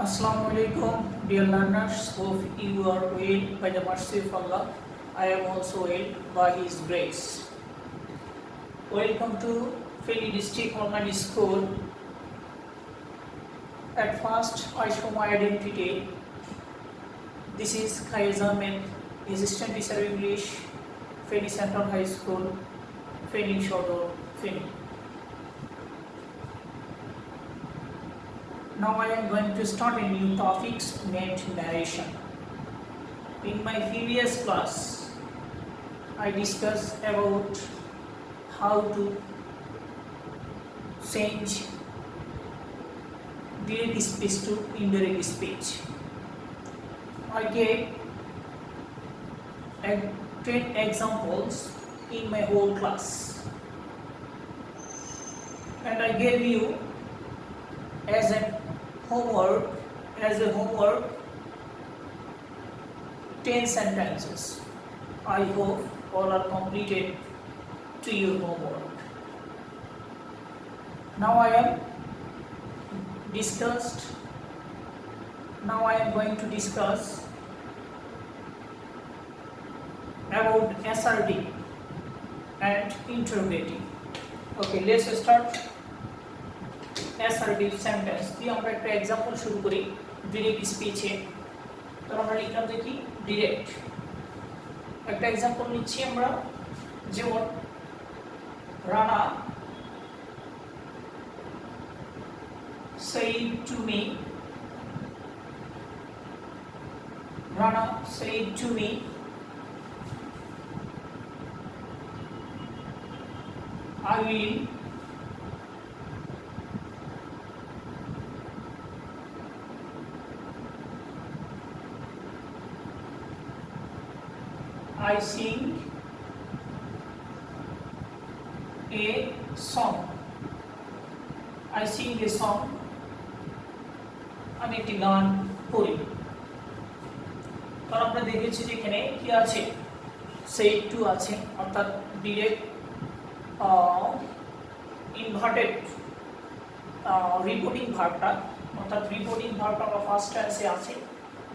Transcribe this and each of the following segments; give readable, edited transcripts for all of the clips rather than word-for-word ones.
Assalamualaikum, dear learners. Hope you are well by the mercy of Allah. I am also well by His grace. Welcome to Feni District Online School. At first, I show my identity. This is Khayez Ahmed, Assistant Teacher English, Feni Central High School, Feni Shodor, Feni. Now I am going to start a new topic named narration. In my previous class, I discussed about how to change direct speech to indirect speech. I gave 10 examples in my whole class, and I gave you as a homework 10 sentences. I hope all are completed to your homework. Now I am going to discuss about assertive and interrogative. Okay, let's start. assertive sentence দিয়ে আমরা একটা example শুরু করি direct স্পিচে। তো আমরা লিখলাম যে কি ডাইরেক্ট। একটা एग्जांपल নিচ্ছি আমরা, যেমন Rana said to me, Rana said to me, I will I sing a song. I sing a song. আমি একটি গান করি। কারণ আমরা দেখেছি যে এখানে কি আছে, said to আছে, অর্থাৎ ডিরেক্ট ইনভার্টেড রিপোর্টিং ভার্বটা, অর্থাৎ রিপোর্টিং ভার্বটা আমরা ফার্স্ট টেন্সে আছে।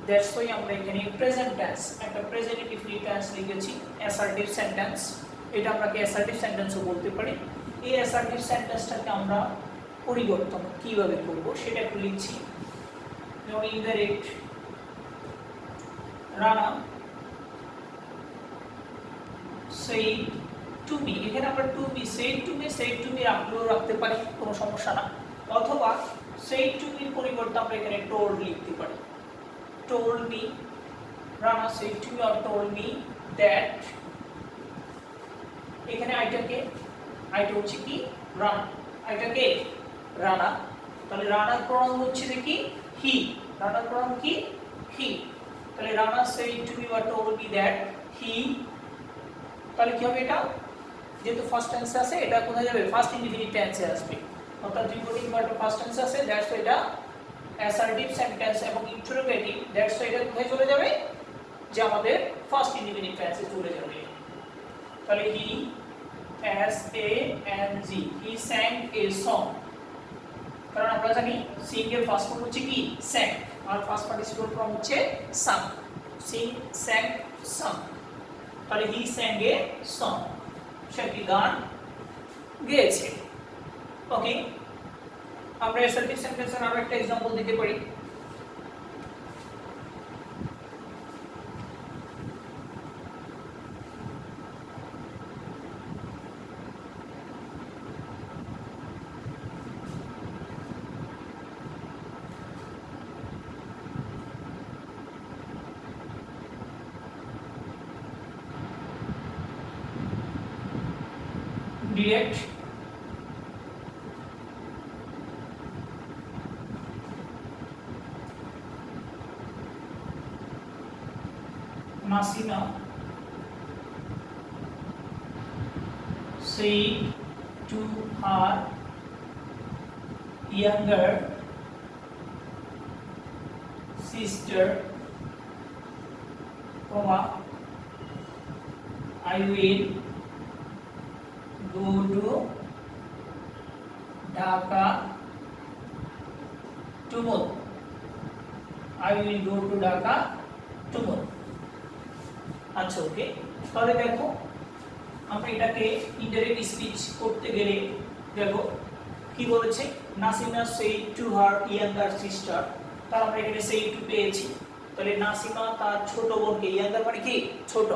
দ্যাটস ওয়াই আমরা এখানে প্রেজেন্ট টেন্স, একটা প্রেজেন্টেটিভ টেন্স লিখেছি অ্যাসার্টিভ সেন্টেন্স। এটা আমরাকে অ্যাসার্টিভ সেন্টেন্সও বলতে পারি। এই অ্যাসার্টিভ সেন্টেন্সটাকে আমরা পরিবর্তন কিভাবে করব সেটা একটু লিখছি। যেমন indirect, Rana said to me, এখানে আমরা to me, said to me রাখতে পারি, কোনো সমস্যা না। অথবা said to me পরিবর্তে আমরা এখানে told লিখতে পারি। told me, Rana said to me or told me that, এখানে আইটা হচ্ছে কি রানা, আইটাকে রানা, তাহলে রানার প্রনাউন হচ্ছে কি হি, রানার প্রনাউন কি হি। তাহলে Rana said to me or told me that he, তাহলে কি হবে এটা, যেহেতু ফার্স্ট টেন্সে আছে এটা কোথায় যাবে, ফার্স্ট ইনডিফিনিট টেন্সে আসবে, অর্থাৎ রিপোর্টিং ভার্ব ফার্স্ট টেন্সে আছে। দ্যাটস এটা অ্যাসার্টিভ সেন্টেন্স এবং ইন্টারোগেটিভ, দ্যাটস এটা কোথায় চলে যাবে, যে আমাদের ফার্স্ট ইনডিফিনিট টেন্সে চলে যাবে। তাহলে হি sang, he sang a song, কারণ আমরা জানি sing এর ফার্স্ট ফর্ম হচ্ছে কি sang, আর ফার্স্ট পার্টিসিপল ফর্ম হচ্ছে sung, sing sang sung। তাহলে হি sang a song, সে একটি গান গেয়েছে। ওকে, আমরা অ্যাসার্টিভ সেন্টেন্সের আরো একটা एग्जांपल দিতে পারি। Direct, Nasina said to her younger sister, I will go to Dhaka tomorrow. I will go to Dhaka tomorrow. আচ্ছা ওকে, তাহলে দেখো আমরা এটাকে ইনডাইরেক্ট স্পিচ করতে গেলে দেখো কি বলেছে, Nasima said to her younger sister, তাহলে আমরা এখানে say to পেয়েছি। তাহলে নাসিমা তার ছোট বোনকে, ইয়াঙ্গার মানে কি ছোট,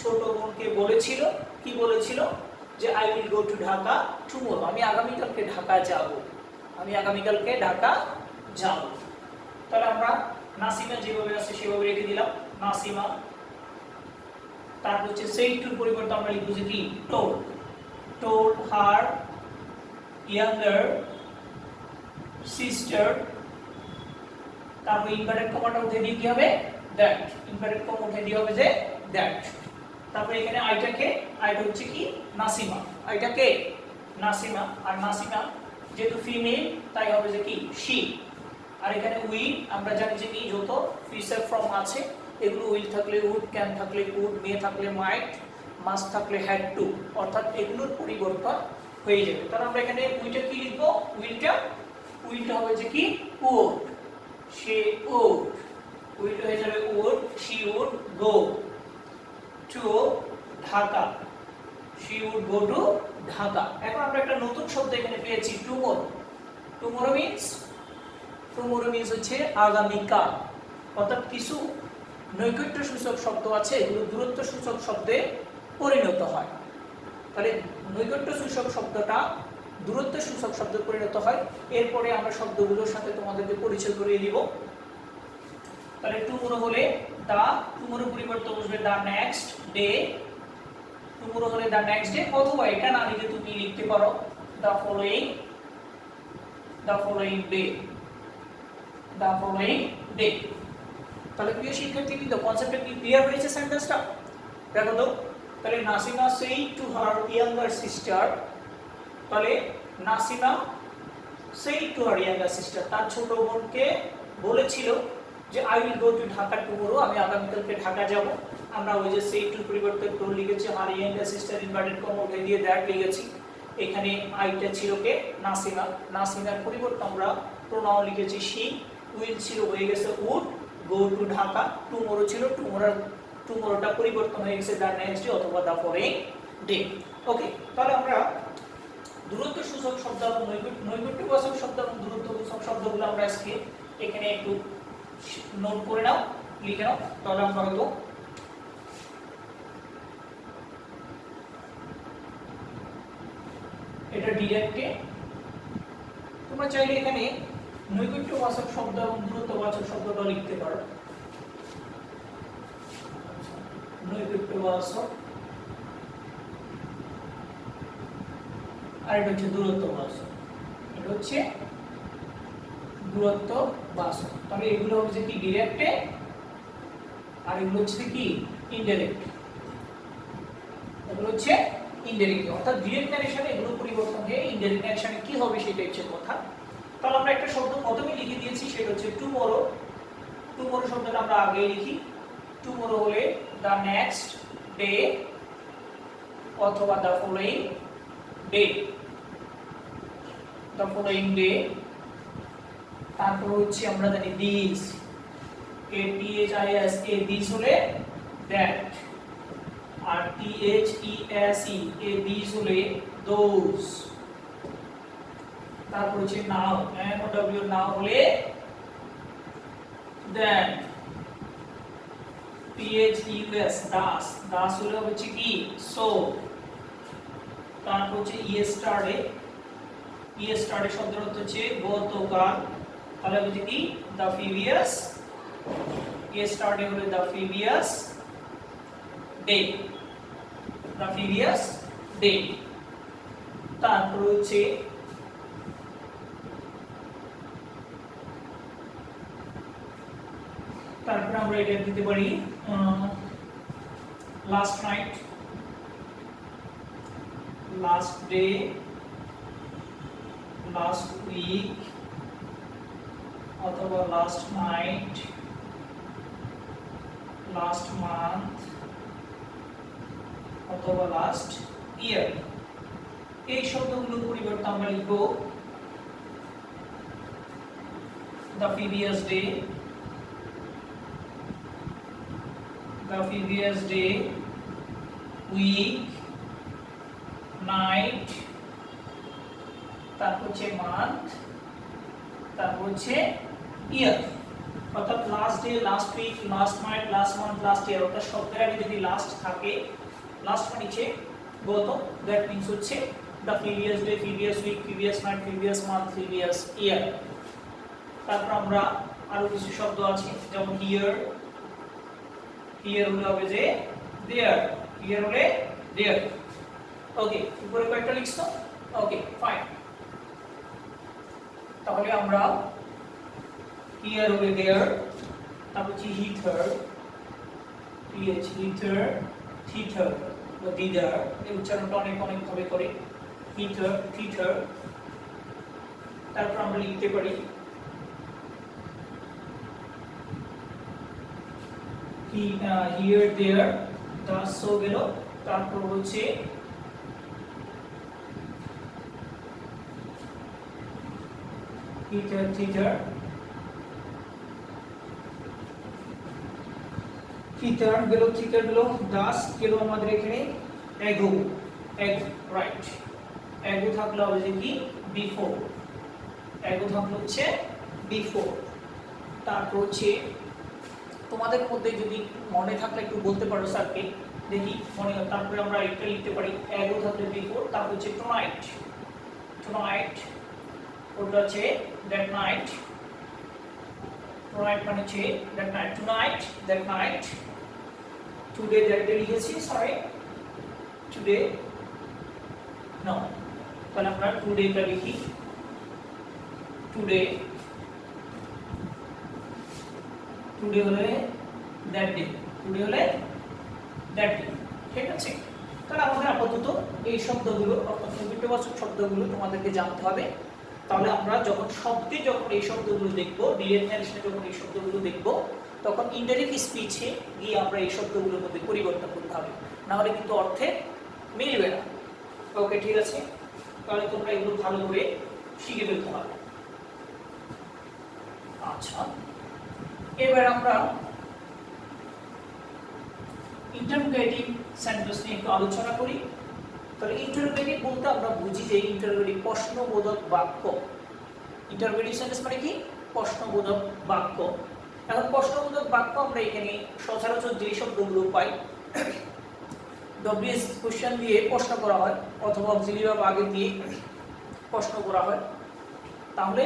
ছোট বোনকে বলেছিল, কি বলেছিল যে I will go to Dhaka tomorrow, আমি আগামীকালকে ঢাকা যাব, আমি আগামীকালকে ঢাকা যাব। তাহলে আমরা নাসিমা যেভাবে আছে সেভাবে রেখে দিলাম, নাসিমা। তারপর হচ্ছে said to পরিবর্তে আমরা লিখব যে কি told, told her younger sister, তারপর ইনভার্টেড কমাটা উঠে দিয়ে কি হবে that, ইনভার্টেড কমা উঠে দিয়ে হবে যে that। তারপর এখানে আইটাকে, আইটা হচ্ছে কি নাসিমা, আইটাকে নাসিমা, আর নাসিমা যেহেতু ফিমেল তাই হবে যে কি she। আর এখানে উইল আমরা জানি যে কি যত ফিচার ফর্ম আছে এগুলো উইল থাকলে উড, ক্যান থাকলে কুড, মে থাকলে মাইট, মাস্ট থাকলে হ্যাড টু, অর্থাৎ এগুলোর পরিবর্তন হয়ে যাবে। তাহলে আমরা এখানে উইলটা কি লিখব, উইলটা হবে যে কি would, সে would, উইলটা হয়ে যাবে would, she would go to Dhaka, she would go to Dhaka. এখন আমরা একটা নতুন শব্দ এখানে পেয়েছি tomorrow, tomorrow means হচ্ছে আগামীকাল, অর্থাৎ কিছু নৈকট্য সূচক শব্দ আছে এগুলো দূরত্ব সূচক শব্দে পরিণত হয়। তাহলে নৈকট্য সূচক শব্দটা দূরত্ব সূচক শব্দে পরিণত হয়। এরপরে আমরা শব্দগুলোর সাথে তোমাদেরকে পরিচয় করিয়ে দিব। তাহলে টুমোরো হলে দা, টুমোরো পরিবর্তে বসবে দা নেক্সট ডে, টুমোরো হলে দা নেক্সট ডে, অথবা এটা না লিখে তুমি লিখতে পারো the following day, the following day. তাহলে প্রিয় শিক্ষার্থীবৃন্দ কনসেপ্টটা কি ক্লিয়ার হয়েছে সেন্টেন্সটা? দেখো তো, তাহলে Nasima said to her younger sister, তাহলে Nasima said to her younger sister, তার ছোট বোনকে বলেছিল যে I will go to Dhaka tomorrow, আমি আগামীকালকে ঢাকা যাব। আমরা ওই যে said to পরিবর্তে to লিখেছি, her younger sister inverted comma উঠে দিয়ে that লিখেছি। এখানে আইটা ছিল কে নাসিমা, নাসিমার পরিবর্তে আমরা প্রোনাউন লিখেছি she, will ছিল হয়ে গেছে would, go to Dhaka, tomorrow ছিল টুমোরোটা পরিবর্তন হয়ে গেছে দ্য নেক্সট ডে অথবা দ্য ফলোইং ডে। ওকে, তাহলে আমরা দূরত্ব সূচক শব্দ এবং নৈকট্যবাচক শব্দ এবং দূরত্ববাচক শব্দগুলো আমরা আজকে এখানে একটু নোট করে নাও, লিখে নাও, তাহলে আমরা হয়তো এটা ডিরেক্টে তোমরা চাইলে এখানে নৈকট্যবাচক শব্দ এবং দূরত্ববাচক শব্দটা লিখতে পারো। নৈকট্যবাচক আর এটা হচ্ছে দূরত্ববাচক, এটা হচ্ছে দূরত্ববাচক। তবে এগুলো হচ্ছে কি ডিরেক্টে আর এগুলো হচ্ছে কি ইনডাইরেক্ট, এগুলো হচ্ছে ইনডাইরেক্ট, অর্থাৎ ডিরেক্ট ন্যারেশনে এগুলো পরিবর্তন হয়ে ইনডাইরেক্ট ন্যারেশনে কি হবে সেটা হচ্ছে কথা। তাহলে আমরা একটা শব্দ প্রথমে লিখে দিয়েছি সেটা হচ্ছে টুমোরো, টুমোরো শব্দটা আমরা আগে লিখি, টুমোরো হলে দ্য নেক্সট ডে অথবা the following day, the following day. তারপর হচ্ছে আমরা জানি দিস, এ টি এইচ আই এস, এ দিস হলে দ্যাট, আর T H E S E, এ দিস হলে দোজ। তারপর হচ্ছে now, N O W now হলে then, P H U S thus, thus হলে হচ্ছে কি সো। তারপর হচ্ছে ইয়েস্টারডে, ইয়েস্টারডে শব্দের অর্থ হচ্ছে গতকাল, তাহলে হচ্ছে কি দ্য প্রিভিয়াস, ইয়েস্টারডে হলে the previous day, the previous day. তারপর হচ্ছে তারপর আমরা এটা দিতে পারি last night, last day, last week অথবা লাস্ট নাইট, লাস্ট মান্থ অথবা লাস্ট ইয়ার। এই শব্দগুলোর পরিবর্তে আমরা লিখব the previous day, the previous day, week, night, তারপর হচ্ছে মান্থ, তারপর হচ্ছে ইয়ার। অর্থাৎ last day, last week, last night, last month, last year, অর্থাৎ শব্দের আগে যদি লাস্ট থাকে, লাস্ট মানে হচ্ছে গত, দ্যাট মিন্স হচ্ছে the previous day, previous week, previous night, previous month, previous year. তারপর আমরা আরো কিছু শব্দ আছে, যেমন হিয়ার, হিয়ার হলে হবে যে দেয়ার, হিয়ার হলে দেয়ার। ওকে, উপরে কয়েকটা লিখছো? ওকে, ফাইন। তাহলে আমরা হিয়ার হলে দেয়ার, তারপর হচ্ছে হিথার, পিএইচ হিথার, থিথার বা দিদার, এই উচ্চারণটা অনেক অনেক ভাবে করে, হিথার, থিথার। তারপর আমরা লিখতে পারি হিয়ার দেয়ার, দাস হয়ে গেল। তারপর হচ্ছে হিটার, থিটার, থিটার গেল, থিটার গেল, দাস গেল আমাদের এখানে এগো, এগো, রাইট। এগো থাকলে হবে যে কি বিফোর, এগো থাকলে হচ্ছে বিফোর। তারপর হচ্ছে তোমাদের মধ্যে যদি মনে থাকলে একটু বলতে পারো স্যারকে, দেখি মনে হয়। তারপরে আমরা একটা লিখতে পারি এগো থাকলে বিফোর, তারপর হচ্ছে টুনাইট, টুনাইট ওটা হচ্ছে দ্যাট নাইট, টুনাইট মানে হচ্ছে that night, tonight, that night, today, that day লিখেছি, সরি টুডে, নো, তাহলে আমরা টুডেটা লিখি, টুডে, টুডে হলে দ্যাট ডে, টুডে হলে দ্যাট ডে, ঠিক আছে। তাহলে আমাদের আপাতত এই শব্দগুলো অর্থাৎ নির্দিষ্টবাচক শব্দগুলো তোমাদেরকে জানতে হবে। তাহলে আমরা যখন শব্দে যখন এই শব্দগুলো দেখব, ডিরেক্ট ন্যারেশনে যখন এই শব্দগুলো দেখব, তখন ইনডাইরেক্ট স্পিচে গিয়ে আমরা এই শব্দগুলোর মধ্যে পরিবর্তন করতে হবে, না হলে কিন্তু অর্থে মিলবে না। ওকে, ঠিক আছে। তাহলে তোমরা এগুলো ভালো করে শিখে ফেলতে হবে। আচ্ছা, এবার আমরা ইন্টারোগেটিভ সেন্টেন্স নিয়ে একটু আলোচনা করি। তাহলে ইন্টারোগেটিভ বলতে আমরা বুঝি যে ইন্টারোগেটিভ প্রশ্নবোধক বাক্য। ইন্টারোগেটিভ সেন্টেন্স মানে কি? প্রশ্নবোধক বাক্য। এখন প্রশ্নবোধক বাক্য আমরা এখানে সচরাচর যে শব্দগুলো পাই, ডব্লিউএস কোশ্চেন দিয়ে প্রশ্ন করা হয় অথবা অক্সিলিয়ারি ভার্ব আগে দিয়ে প্রশ্ন করা হয়। তাহলে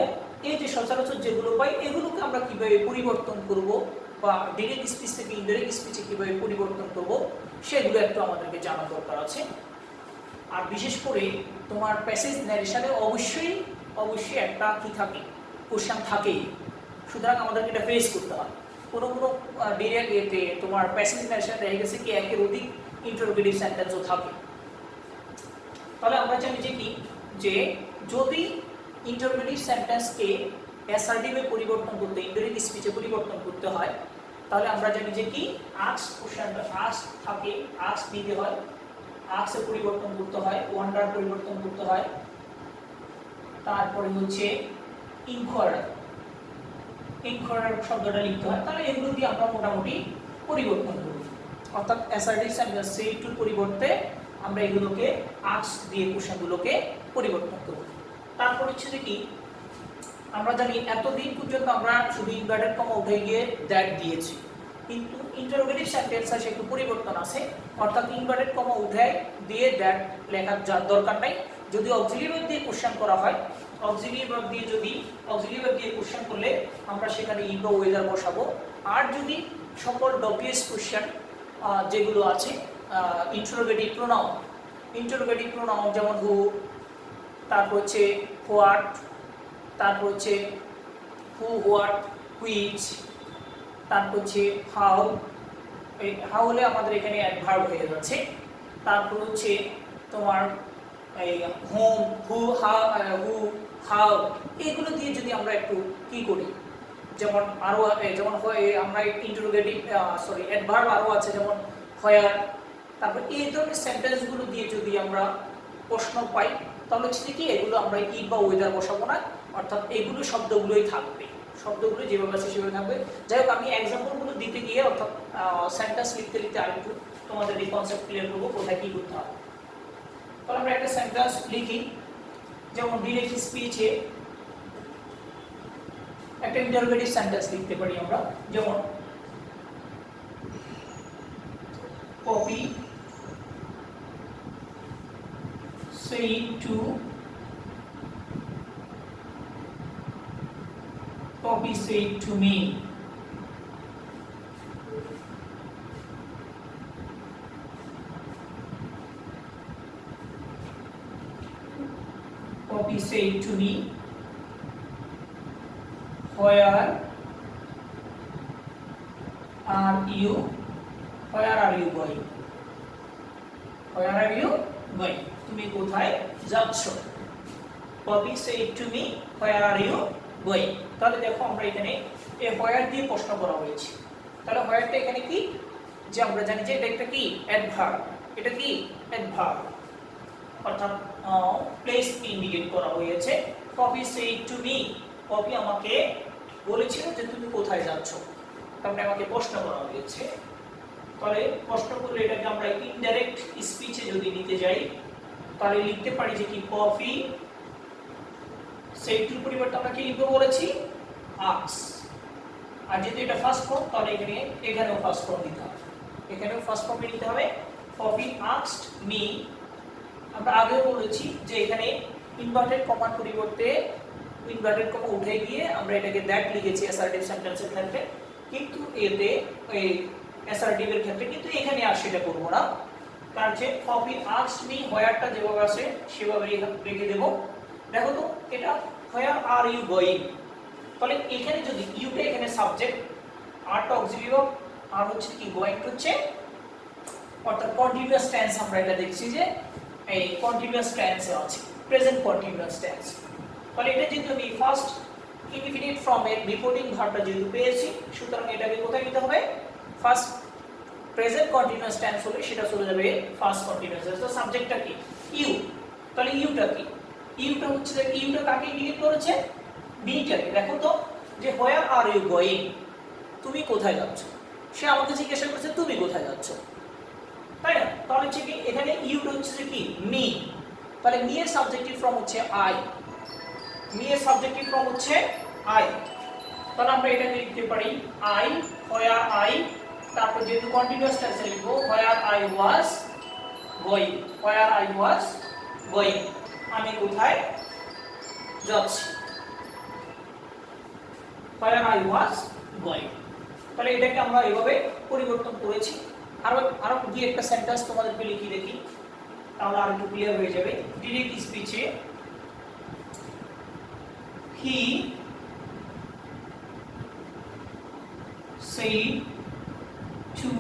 এই যে সচরাচর যেগুলো পাই, এগুলোকে আমরা কিভাবে পরিবর্তন করব বা ডিরেক্ট স্পিচ থেকে ইনডাইরেক্ট স্পিচে কিভাবে পরিবর্তন করব, সেগুলো একটু আমাদেরকে জানা দরকার আছে। আর বিশেষ করে তোমার প্যাসেজ ন্যারেশনে অবশ্যই একটা কি থাকে, কোশ্চেন থাকেই। সুতরাং আমাদেরকে এটা ফেস করতে হয়। কোনো ডিরেক্ট এতে তোমার প্যাসেজ ন্যারেশনে দেখা গেছে কি একের অধিক ইন্টারোগেটিভ সেন্টেন্সও থাকে। তাহলে আমরা জানি যে কি, যে যদি ইন্টারোগেটিভ সেন্টেন্সকে অ্যাসার্টিভে পরিবর্তন করতে, ইনডাইরেক্ট স্পিচে পরিবর্তন করতে হয়, তাহলে আমরা জানি যে কি আস্ক কোশ্চেনটা আস্ক থাকে, আস্ক দিতে হয়, আস্কে পরিবর্তন করতে হয়, ওয়ান্ডার পরিবর্তন করতে হয়, তারপরে হচ্ছে ইনকোয়ারার শব্দটা লিখতে হয়। তাহলে এগুলো দিয়ে আমরা মোটামুটি পরিবর্তন করব। অর্থাৎ অ্যাসার্টিভ সেন্টেন্স সেইটুর পরিবর্তে আমরা এগুলোকে আস্ক দিয়ে কোশ্চেনগুলোকে পরিবর্তন করব। তারপর হচ্ছে যে কি, আমরা জানি এতদিন পর্যন্ত আমরা শুধু ইনভার্টেড কমা উঠে গিয়ে দ্যাট দিয়েছি, কিন্তু ইন্টারোগেটিভ সেন্টেন্স আছে একটু পরিবর্তন আছে। অর্থাৎ ইনভার্টেড কমা উঠে দিয়ে দ্যাট লেখার দরকার নাই। যদি অক্সিলিয়ারি ভার্ব দিয়ে কোশ্চেন করা হয়, অক্সিলিয়ারি ভার্ব দিয়ে কোশ্চেন করলে আমরা সেখানে ইজ বা ওয়েদার বসাবো। আর যদি সকল ডব্লিউএস কোশ্চেন যেগুলো আছে ইন্টারোগেটিভ প্রোনাউন যেমন হু, তারপর হচ্ছে হোয়াট, তারপর হচ্ছে হু, হোয়াট, হুইচ, তারপর হচ্ছে হাউ। এই হাউ হলে আমাদের এখানে অ্যাডভার্ব হয়ে যাচ্ছে। তারপর হচ্ছে তোমার এই হোম, হু, হাউ, এগুলো দিয়ে যদি আমরা একটু কি করি, যেমন আরও যেমন আমরা ইন্টারোগেটিভ অ্যাডভার্ব আরও আছে, যেমন হোয়ার। তারপর এই ধরনের সেন্টেন্সগুলো দিয়ে যদি আমরা প্রশ্ন পাই, তাহলে হচ্ছে কি এগুলো আমরা ইজ বা ওয়েদার বসাবো না, অর্থাৎ এগুলো শব্দগুলোই থাকবে। শব্দগুলো যেভাবে আছে সেভাবে থাকবে। যাই হোক, আমি এক্সাম্পলগুলো দিতে গিয়ে অর্থাৎ সেন্টেন্স লিখতে লিখতে আরেকটু তোমাদের এই কনসেপ্ট ক্লিয়ার করবো কোথায় কি করতে হবে। তাহলে আমরা একটা সেন্টেন্স লিখি, যেমন ডিরেক্ট স্পিচে একটা ইন্টারোগেটিভ সেন্টেন্স লিখতে পারি আমরা, যেমন copy said to Poppy said to me. Poppy said to me, where are you? Where are you going? Where are you going? তুমি কোথায় যাচ্ছ? Poppy said to me, where are you going? তাহলে দেখো আমরা এখানে এই where দিয়ে প্রশ্ন করা হয়েছে। তাহলে whereটা এখানে কি, যে আমরা জানি যে এটা একটা কি অ্যাডভার্ব, এটা কি অ্যাডভার্ব, অর্থাৎ প্লেস ইন্ডিকেট করা হয়েছে। Poppy said to me, Poppy আমাকে বলেছিল যে তুমি কোথায় যাচ্ছ, তারপরে আমাকে প্রশ্ন করা হয়েছে। তাহলে প্রশ্ন করলে এটাকে আমরা ইনডাইরেক্ট স্পিচে যদি নিতে যাই তাহলে লিখতে পারি যে কি কফি সেইটির পরিবর্তে আমরা কি লিখবো বলেছি আস্ক। আর যদি এটা ফার্স্ট ফর্ম তাহলে এখানেও ফার্স্ট ফর্ম দিতে হবে, এখানেও ফার্স্ট ফর্মে নিতে হবে। কফি আস্কড মি, আমরা আগেও বলেছি যে এখানে ইনভার্টেড কমার পরিবর্তে ইনভার্টেড কমা উঠে গিয়ে আমরা এটাকে দ্যাট লিখেছি অ্যাসার্টিভ সেন্টেন্সের ক্ষেত্রে, কিন্তু এতে এই অ্যাসার্টিভ এর ক্ষেত্রে কিন্তু এখানে আর সেটা করব না। তার যে কপি আস্কড মি হোয়ারটা যেভাবে আছে সেভাবে রেখে দেব। দেখো তো এটা হোয়ার আর ইউ গোয়িং, তাহলে এখানে যদি ইউটা এখানে সাবজেক্ট, আরটা অক্সিলারি ভার্ব, আর হচ্ছে কি গোয়িং হচ্ছে অর্থাৎ কন্টিনিউয়াস টেন্স। আমরা এটা দেখছি যে এই কন্টিনিউয়াস টেন্সে আছে, প্রেজেন্ট কন্টিনিউয়াস টেন্স। তাহলে এটা যেহেতু আমি ফার্স্ট ইনডিফিনিট ফর্ম এর রিপোর্টিং ভার্বটা যেহেতু পেয়েছি, সুতরাং এটাকে কোথায় নিতে হবে, ফার্স্ট প্রেজেন্ট কন্টিনিউয়াস টেন্স হলে সেটা চলে যাবে ফার্স্ট কন্টিনিউয়াস টেন্স। তো সাবজেক্টটা কি ইউ, তাহলে ইউটা কি, ইউটা হচ্ছে যে ইউটা কাকে ইন্ডিকেট করেছে, মিটাকে। দেখো তো যে হোয়ার আর ইউ গোয়িং, তুমি কোথায় যাচ্ছ, সে আমাকে জিজ্ঞাসা করছে তুমি কোথায় যাচ্ছ, তাই না? তাহলে হচ্ছে কি এখানে ইউটা হচ্ছে যে কি মি, তাহলে মি এর সাবজেক্টিভ ফর্ম হচ্ছে আই, মি এর সাবজেক্টিভ ফর্ম হচ্ছে আই। তাহলে আমরা এটাকে লিখতে পারি আই, হোয়ার আই, তারপর যেহেতু কন্টিনিউয়াস টেন্সে লিখব where I was going, where I was going, আমি কোথায় যাচ্ছি, হোয়ার আই ওয়াজ গোয়িং। তাহলে এটাকে আমরা এইভাবে পরিবর্তন করেছি। আরো দুই একটা সেন্টেন্স তোমাদেরকে লিখি দেখি, তাহলে আর একটু ক্লিয়ার হয়ে যাবে। ডিরেক্ট স্পিচে he said to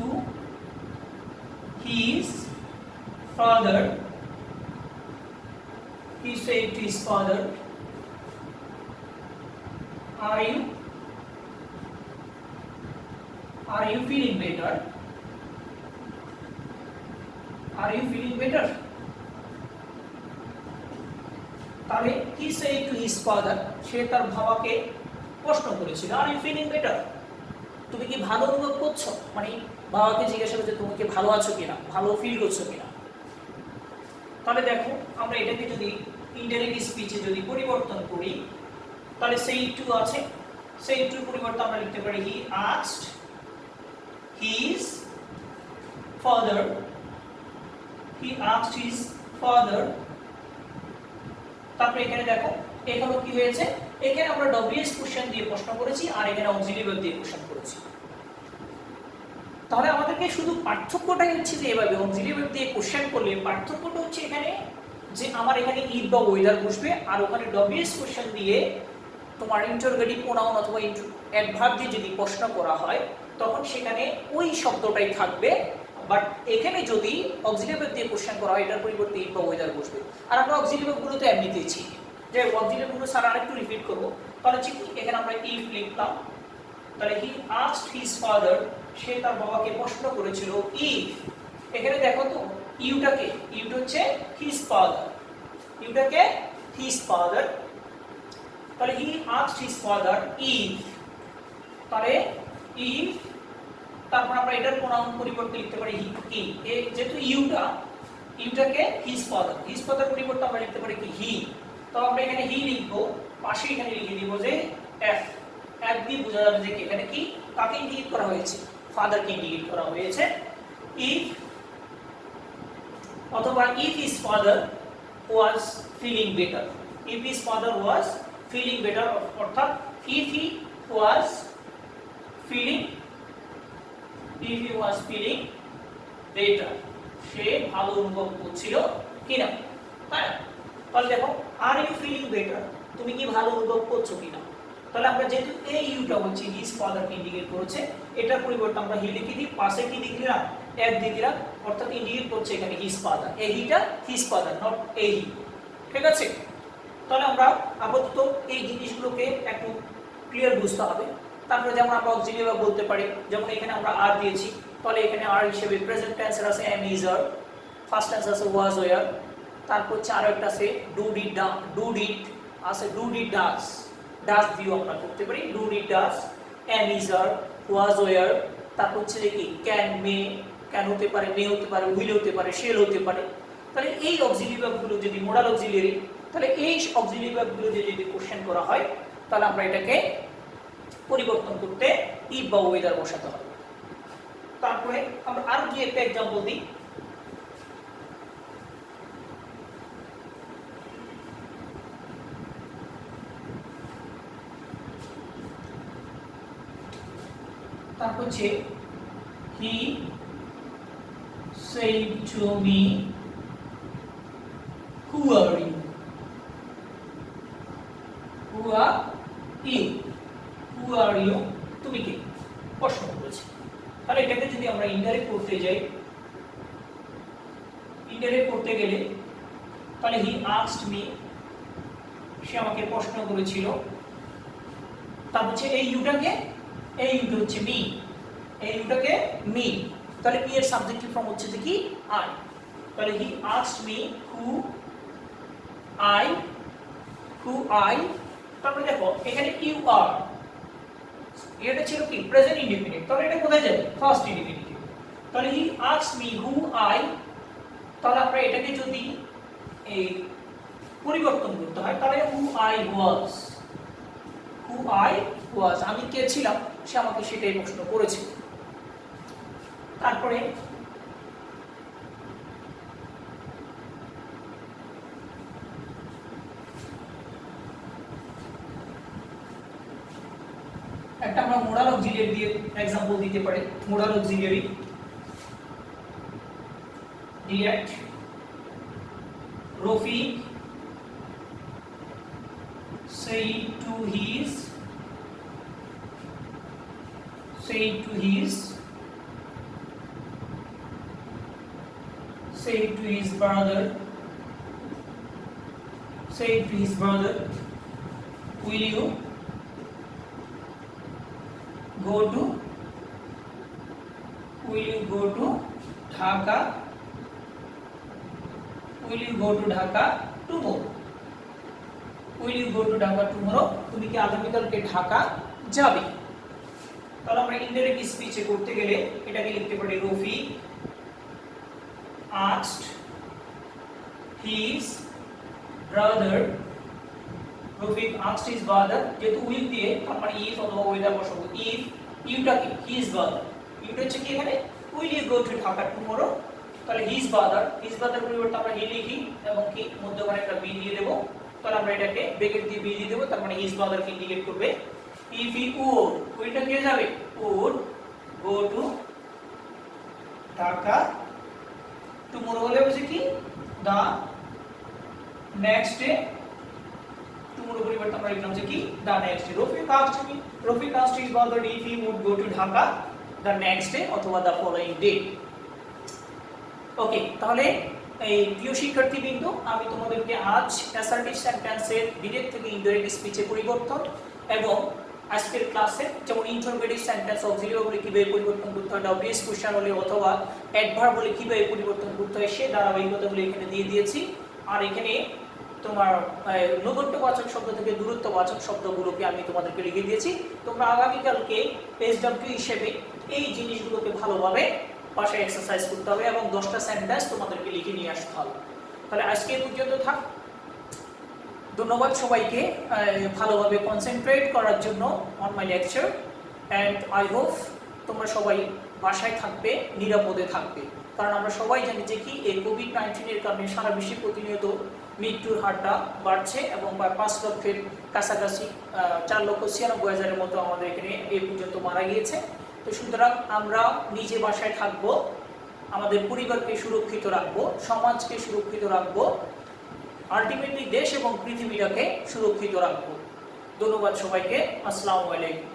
his father, he said to his father, are you feeling better? Are you feeling better? তাহলে he said to his father, সে তার বাবাকে প্রশ্ন করেছিল are you feeling better, তুমি কি ভালো অনুভব করছো, মানে বাবাকে জিজ্ঞাসা করছে তুমি কি ভালো আছো কিনা, ভালো ফিল করছো কিনা। তাহলে দেখো আমরা এটাকে যদি ইনডাইরেক্ট স্পিচে যদি পরিবর্তন করি তাহলে সেই টু আছে, সেই টুর পরিবর্তে আমরা লিখতে পারি he asked his father, he asked his father. তারপরে এখানে দেখো এখানেও কি হয়েছে, এখানে আমরা ডব্লিউএস কোশ্চেন দিয়ে প্রশ্ন করেছি আর এখানে অক্সিলারি ভার্ব দিয়ে কোশ্চেন করেছি। তাহলে আমাদেরকে শুধু পার্থক্যটাই হচ্ছে যে এভাবে অক্সিলারি ভার্ব দিয়ে কোশ্চেন করলে পার্থক্যটা হচ্ছে এখানে যে আমার এখানে ইফ বা ওয়েদার বসবে আর ওখানে ডব্লিউএস কোশ্চেন দিয়ে তোমার ইন্টারোগেটিভ প্রোনাউন অথবা অ্যাডভার্ব দিয়ে যদি প্রশ্ন করা হয় তখন সেখানে ওই শব্দটাই থাকবে, বাট এখানে যদি অক্সিলারি ভার্ব দিয়ে কোশ্চেন করা হয় এটার পরিবর্তে ইফ বা ওয়েদার বসবে। আর আমরা অক্সিলারি ভার্বগুলো তো এমনিতেই যে অক্সিলারি ভার্বগুলো স্যার আরেকটু রিপিট করব। তাহলে ঠিক এখানে আমরা ইফ লিখলাম, তাহলে হি আস্কড হিজ ফাদার, সে তার বাবাকে প্রশ্ন করেছিল ইফ, এখানে দেখো তো ইউটাকে, ইউটা হচ্ছে হিজ ফাদার, ইউটাকে হিজ ফাদার, তাহলে he asked his father if তাহলে ইফ, তারপর আমরা এটার প্রোনাউন পরিবর্তে লিখতে পারি কি, যেহেতু ইউটাকে হিজ ফাদার পরিবর্তে আমরা লিখতে পারি কি হি। তো আমরা এখানে হি লিখবো, পাশে এখানে লিখে দিব যে এফ দিয়ে বোঝা যাবে যে এখানে কি কাকে ইন্ডিকেট করা হয়েছে, ফাদারকে ইন্ডিকেট করা হয়েছে। ইফ অথবা if his father was feeling better, if his father was feeling better, অর্থাৎ if he was feeling better, সে ভালো অনুভব করছিল কিনা, তাই না? তাহলে দেখো আর ইউ ফিলিং বেটার, তুমি কি ভালো অনুভব করছো কিনা। তাহলে আমরা যেহেতু এই ইউটা হচ্ছে হিজ ফাদারকে ইন্ডিকেট করেছে, এটার পরিবর্তে আমরা হি লিখে দিই, পাশে কি লিখে দিলাম এফ দিয়ে দিলাম, অর্থাৎ ইন্ডিকেট করছে এখানে হিজ ফাদার, এই হিটা হিজ ফাদার নট এই হি, ঠিক আছে? তাহলে আমরা আপাতত এই জিনিসগুলোকে একটু ক্লিয়ার বুঝতে হবে। তারপরে যেমন আমরা অক্সিলিয়ারি ভার্ব বলতে পারি, যেমন এখানে আমরা আর দিয়েছি, তাহলে এখানে আর হিসেবে প্রেজেন্ট টেন্সের আছে am is are, past tense আছে ওয়াজ ওয়ার, তারপর হচ্ছে আরো একটা আছে ডু ডিড আছে, ডু ডিড ডাস ভিউ আমরা করতে পারি, do did does, am is are, was were, তারপর হচ্ছে কি ক্যান মে, ক্যান হতে পারে, মে হতে পারে, উইল হতে পারে, শেল হতে পারে। তাহলে এই অক্সিলিয়ারি ভার্বগুলো যদি মোডাল অক্সিলিয়ারি, তাহলে এই অক্সিলিয়ারি ভার্বগুলো যদি কোশ্চেন করা হয়, তাহলে আমরা এটাকে পরিবর্তন করতে ইফ বা ওয়েদার বসাতে হবে। তারপরে আমরা আরো কি একটা एग्जांपल দিই, তারপর হচ্ছে হি said to me who are you, তুমি কে, প্রশ্ন করেছে। তাহলে এটাকে যদি আমরা ইনডাইরেক্ট করতে যাই, ইনডাইরেক্ট করতে গেলে তাহলে হি আস্কড মি, সে আমাকে প্রশ্ন করেছিল। তারপর হচ্ছে এই ইউটা হচ্ছে মি, এই ইউটাকে মি, তাহলে মি এর সাবজেক্টিভ ফর্ম হচ্ছে কি আই। তাহলে he asked me who I, তারপরে দেখো এখানে ইউ আর, এটা ছিল কি প্রেজেন্ট ইনডিফিনিট, তাহলে এটা কোথায় যাবে ফার্স্ট ইনডিফিনিটিভ। তাহলে he asked me who I, তাহলে আমরা এটাকে যদি এই পরিবর্তন করতে হয়, তাহলে হু আই ওয়াজ, আমি কে ছিলাম, সে আমাকে সেটাই প্রশ্ন করেছে। তারপরে একটা আমরা মোডাল অক্সিলিয়ারি দিয়ে एग्जांपल দিতে পারি। Modal auxiliary direct, Rafiq said to his brother, will you go to Dhaka, tomorrow, তুমি কি আগামীকালকে ঢাকা যাবে। তাহলে আমরা ইনডাইরেক্ট স্পিচে করতে গেলে এটাকে লিখতে পারি রফিক asked his brother, যেহেতু উইল দিয়ে আমরা ইফ অথবা ওয়েদার বসাবো। ইফ ইউটা কি হিজ ব্রাদার, ইউটা হচ্ছে কি এখানে will you go to Dhaka tomorrow, তাহলে হিজ ব্রাদার পরিবর্তে আমরা হি লিখি এবং কি মধ্যখানে একটা বি দিয়ে দেব। তাহলে আমরা এটাকে ব্র্যাকেট দিয়ে বি দিয়ে দেব, তার মানে হিজ ব্রাদারকে ইন্ডিকেট করবে। ইফ হি উইলটা কি হয়ে যাবে would go to Dhaka tomorrow, হলে হচ্ছে কি দা নেক্সট ডে, টুমরো পরিবর্তে আমরা লিখলাম যে কি the next day. Rafiq asked his brother if he would go to Dhaka the next day অথবা the following day। ওকে, তাহলে এই প্রিয় শিক্ষার্থীবৃন্দ, আমি তোমাদেরকে আজ অ্যাসার্টিভ সেন্টেন্সের ডিরেক্ট থেকে ইনডাইরেক্ট স্পিচে পরিবর্তন এবং আজকের ক্লাসে যেমন ইন্টারোগেটিভ সেন্টেন্স অক্সিলিয়ারি বলে কিভাবে পরিবর্তন করতে হয়, ডাব্লিউএস কোশ্চেন হলে অথবা অ্যাডভার্ব বলে কিভাবে পরিবর্তন করতে হয়, সেই ধারাবাহিকতাগুলো এখানে দিয়ে দিয়েছি। আর এখানে তোমার নৈকট্যবাচক শব্দ থেকে দূরত্ববাচক শব্দগুলোকে আমি তোমাদেরকে লিখে দিয়েছি। তোমরা আগামীকালকে পেজ ডাব্লিউ হিসেবে এই জিনিসগুলোকে ভালোভাবে বাসায় এক্সারসাইজ করতে হবে এবং 10টা সেন্টেন্স তোমাদেরকে লিখে নিয়ে আসতে হবে। তাহলে আজকে এই পর্যন্ত থাক। ধন্যবাদ সবাইকে ভালোভাবে কনসেন্ট্রেট করার জন্য on my lecture, and I hope তোমরা সবাই বাসায় থাকবে, নিরাপদে থাকবে। কারণ আমরা সবাই জানি যে কি এই কোভিড-19 কারণে সারা বিশ্বে প্রতিনিয়ত মৃত্যুর হারটা বাড়ছে এবং 5 লক্ষের কাছাকাছি 4,96,000-এর মতো আমাদের এখানে এই পর্যন্ত মারা গিয়েছে। তো সুতরাং আমরা নিজে বাসায় থাকবো, আমাদের পরিবারকে সুরক্ষিত রাখবো, সমাজকে সুরক্ষিত রাখবো, আলটিমেটলি দেশ এবং পৃথিবীটাকে সুরক্ষিত রাখবো। ধন্যবাদ সবাইকে। আসসালামু আলাইকুম।